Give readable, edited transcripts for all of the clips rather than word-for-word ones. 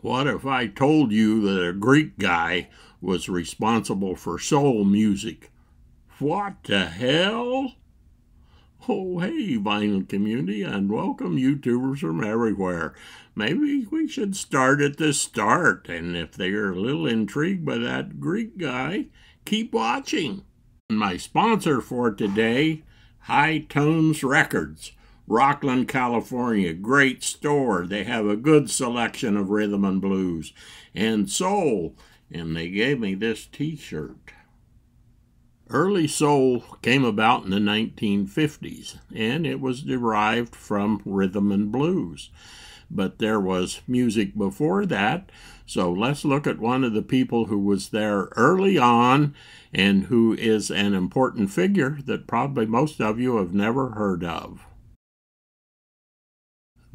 What if I told you that a Greek guy was responsible for soul music? What the hell? Oh, hey, vinyl community, and welcome YouTubers from everywhere. Maybe we should start at the start, and if they're a little intrigued by that Greek guy, keep watching. My sponsor for today, High Tones Records, Rocklin, California. Great store. They have a good selection of rhythm and blues and soul, and they gave me this t-shirt. Early soul came about in the 1950s, and it was derived from rhythm and blues. But there was music before that, so let's look at one of the people who was there early on and who is an important figure that probably most of you have never heard of.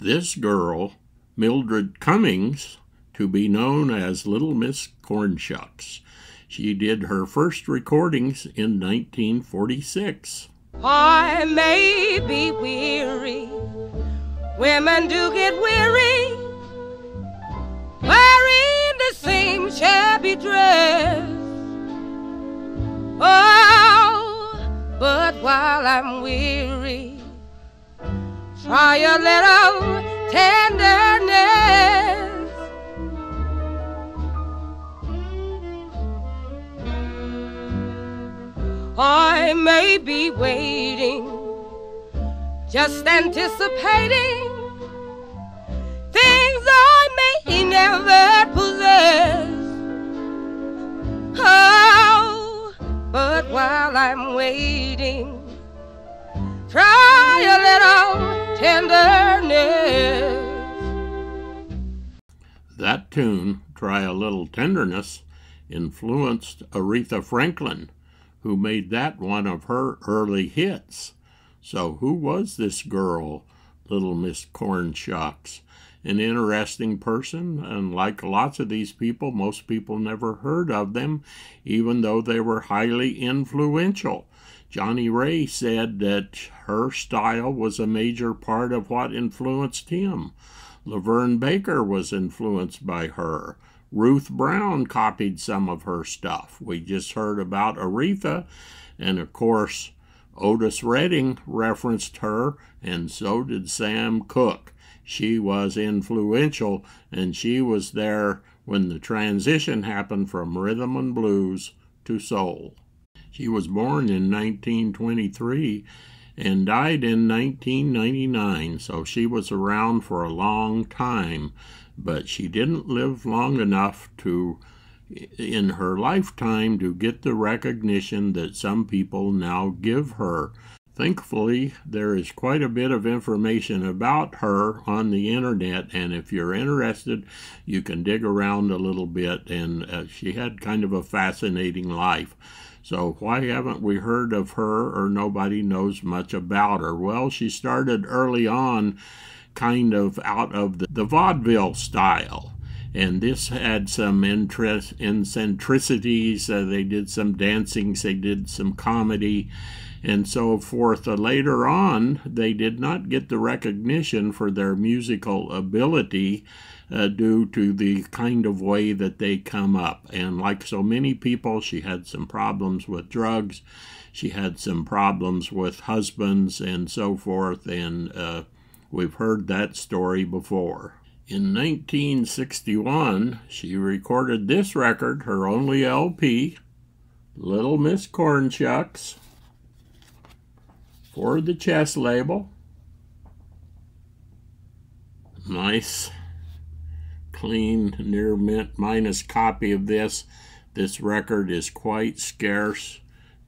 This girl, Mildred Cummings, to be known as Little Miss Cornshucks. She did her first recordings in 1946. I may be weary, women do get weary, wearing the same shabby dress. Oh, but while I'm weary, try a little tenderness. I may be waiting, just anticipating things I may never possess. Oh, but while I'm waiting, try a little tenderness. That tune, Try a Little Tenderness, influenced Aretha Franklin, who made that one of her early hits. So who was this girl, Little Miss Cornshucks? An interesting person, and like lots of these people, most people never heard of them, even though they were highly influential. Johnny Ray said that her style was a major part of what influenced him. Laverne Baker was influenced by her. Ruth Brown copied some of her stuff. We just heard about Aretha, and of course Otis Redding referenced her, and so did Sam Cooke. She was influential, and she was there when the transition happened from rhythm and blues to soul. She was born in 1923 and died in 1999, so she was around for a long time. But she didn't live long enough in her lifetime to get the recognition that some people now give her. Thankfully, there is quite a bit of information about her on the internet, and if you're interested, you can dig around a little bit, and she had kind of a fascinating life. So why haven't we heard of her, or nobody knows much about her? Well, she started early on kind of out of the vaudeville style, and this had some eccentricities. They did some dancing, they did some comedy, and so forth. Later on, they did not get the recognition for their musical ability due to the kind of way that they come up. And like so many people, she had some problems with drugs, she had some problems with husbands and so forth, and we've heard that story before. In 1961, she recorded this record, her only LP, Little Miss Cornshucks, for the Chess label. Nice, clean, near mint minus copy of this. This record is quite scarce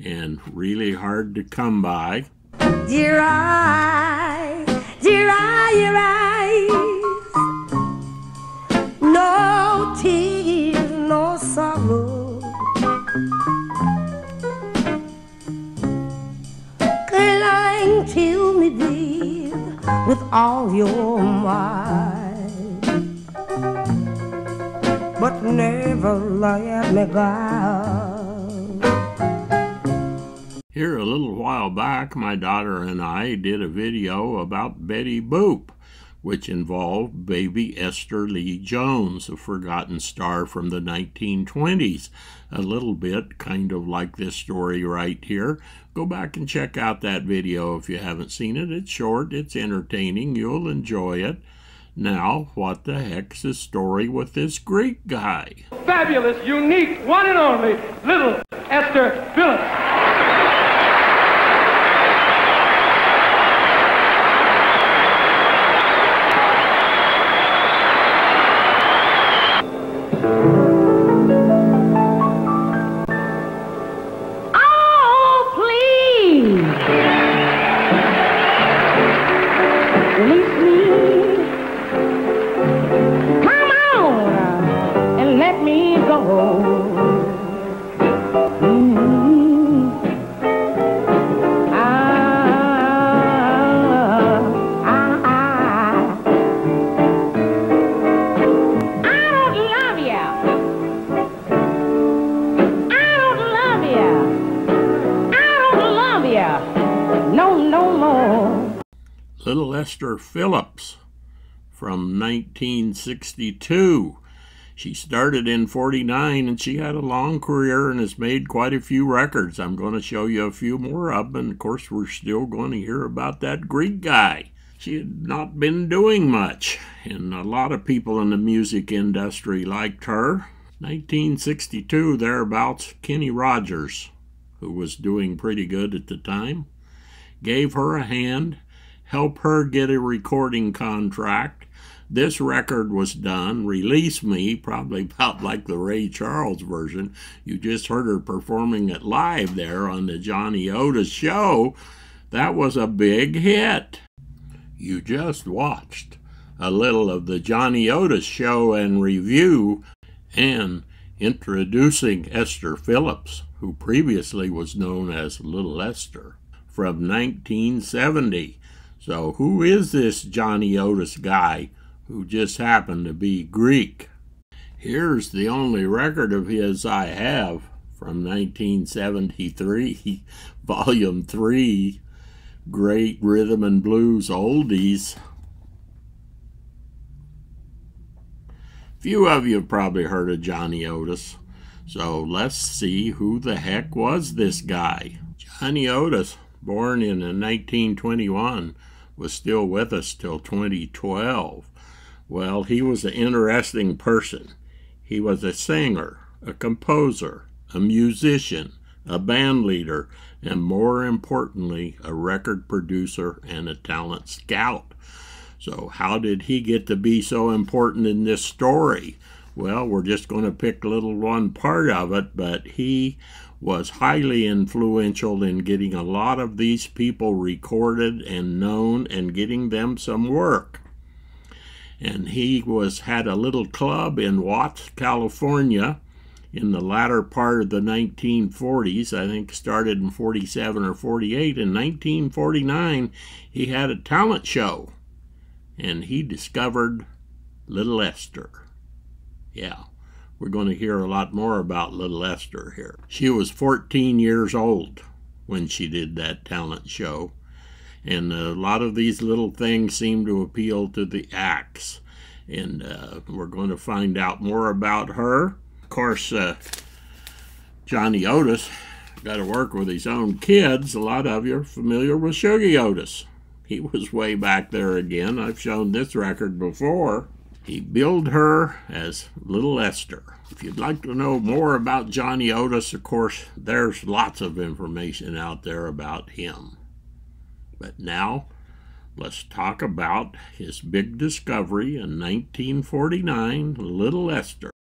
and really hard to come by. Dear eyes, dear eye, your eyes, no tears, no sorrow, cling to me, dear, with all your might, but never let me go. Here a little while back, my daughter and I did a video about Betty Boop. which involved baby Esther Lee Jones, a forgotten star from the 1920s. A little bit kind of like this story right here. Go back and check out that video if you haven't seen it. It's short, it's entertaining, you'll enjoy it. Now, what the heck's the story with this Greek guy? Fabulous, unique, one and only, little Esther Phillips. Little Esther Phillips from 1962. She started in 49 and she had a long career and has made quite a few records. I'm going to show you a few more of them, and of course we're still going to hear about that Greek guy. She had not been doing much, and a lot of people in the music industry liked her. 1962, thereabouts, Kenny Rogers, who was doing pretty good at the time, gave her a hand, helped her get a recording contract. This record was done, Release Me, probably about like the Ray Charles version. You just heard her performing it live there on the Johnny Otis show. That was a big hit. You just watched a little of the Johnny Otis show and review, and introducing Esther Phillips, who previously was known as Little Esther, from 1970. So who is this Johnny Otis guy who just happened to be Greek? Here's the only record of his I have from 1973, Volume 3, Great Rhythm and Blues Oldies. Few of you have probably heard of Johnny Otis, so let's see who the heck was this guy. Johnny Otis, born in 1921, was still with us till 2012. Well, he was an interesting person. He was a singer, a composer, a musician, a band leader, and more importantly, a record producer and a talent scout. So how did he get to be so important in this story? Well, we're just going to pick little one part of it, but he was highly influential in getting a lot of these people recorded and known and getting them some work. And he had a little club in Watts, California in the latter part of the 1940s. I think started in 47 or 48. In 1949, he had a talent show, and he discovered Little Esther. Yeah. We're going to hear a lot more about Little Esther here. She was 14 years old when she did that talent show, and a lot of these little things seem to appeal to the acts, and we're going to find out more about her. Of course, Johnny Otis got to work with his own kids. A lot of you are familiar with Shuggie Otis. He was way back there again. I've shown this record before. He billed her as Little Esther. If you'd like to know more about Johnny Otis, of course, there's lots of information out there about him. But now, let's talk about his big discovery in 1949, Little Esther.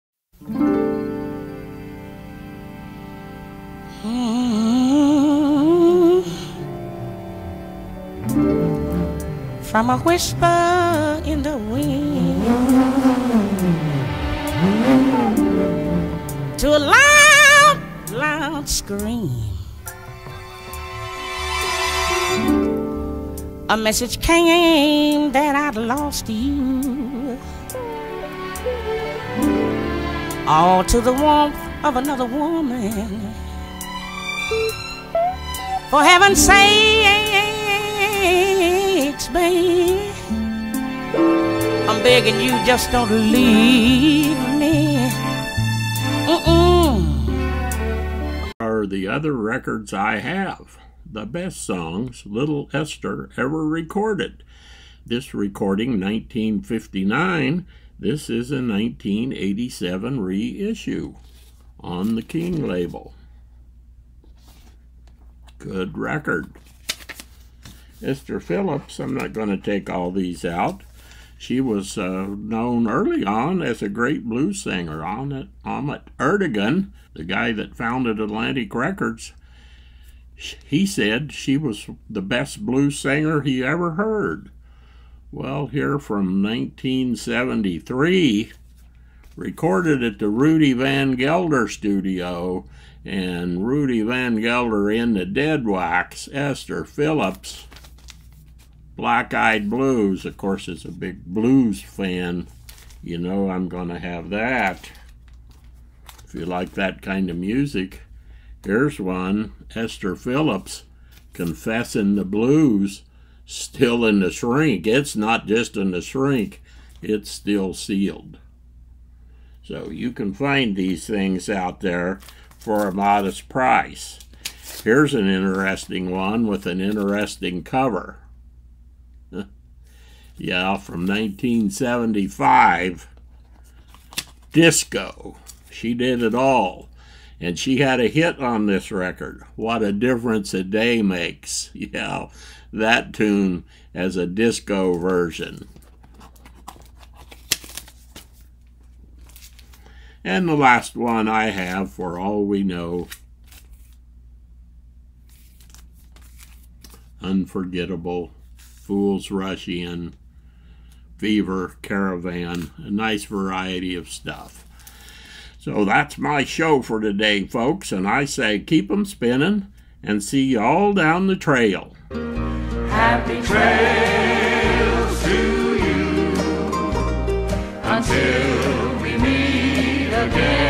From a whisper in the wind to a loud, loud scream, a message came that I'd lost you, all to the warmth of another woman. For heaven's sakes, babe, I'm begging you, just don't leave me. Are the other records I have. The best songs Little Esther ever recorded. This recording, 1959. This is a 1987 reissue on the King label. Good record. Esther Phillips, I'm not going to take all these out. She was known early on as a great blues singer. Ahmet Ertegun, the guy that founded Atlantic Records, he said she was the best blues singer he ever heard. Well, here from 1973, recorded at the Rudy Van Gelder studio, and Rudy Van Gelder in the Dead Wax, Esther Phillips, Black Eyed Blues. Of course, as a big blues fan, you know I'm going to have that. If you like that kind of music, here's one, Esther Phillips, Confessing the Blues, still in the shrink. It's not just in the shrink, it's still sealed. So you can find these things out there for a modest price. Here's an interesting one with an interesting cover. Yeah, from 1975, Disco. She did it all. And she had a hit on this record, What a Difference a Day Makes. Yeah, that tune as a disco version. And the last one I have, For All We Know, Unforgettable, Fools Rush In, Fever, Caravan, a nice variety of stuff. So that's my show for today, folks, and I say keep 'em spinning and see you all down the trail. Happy trails to you until we meet again.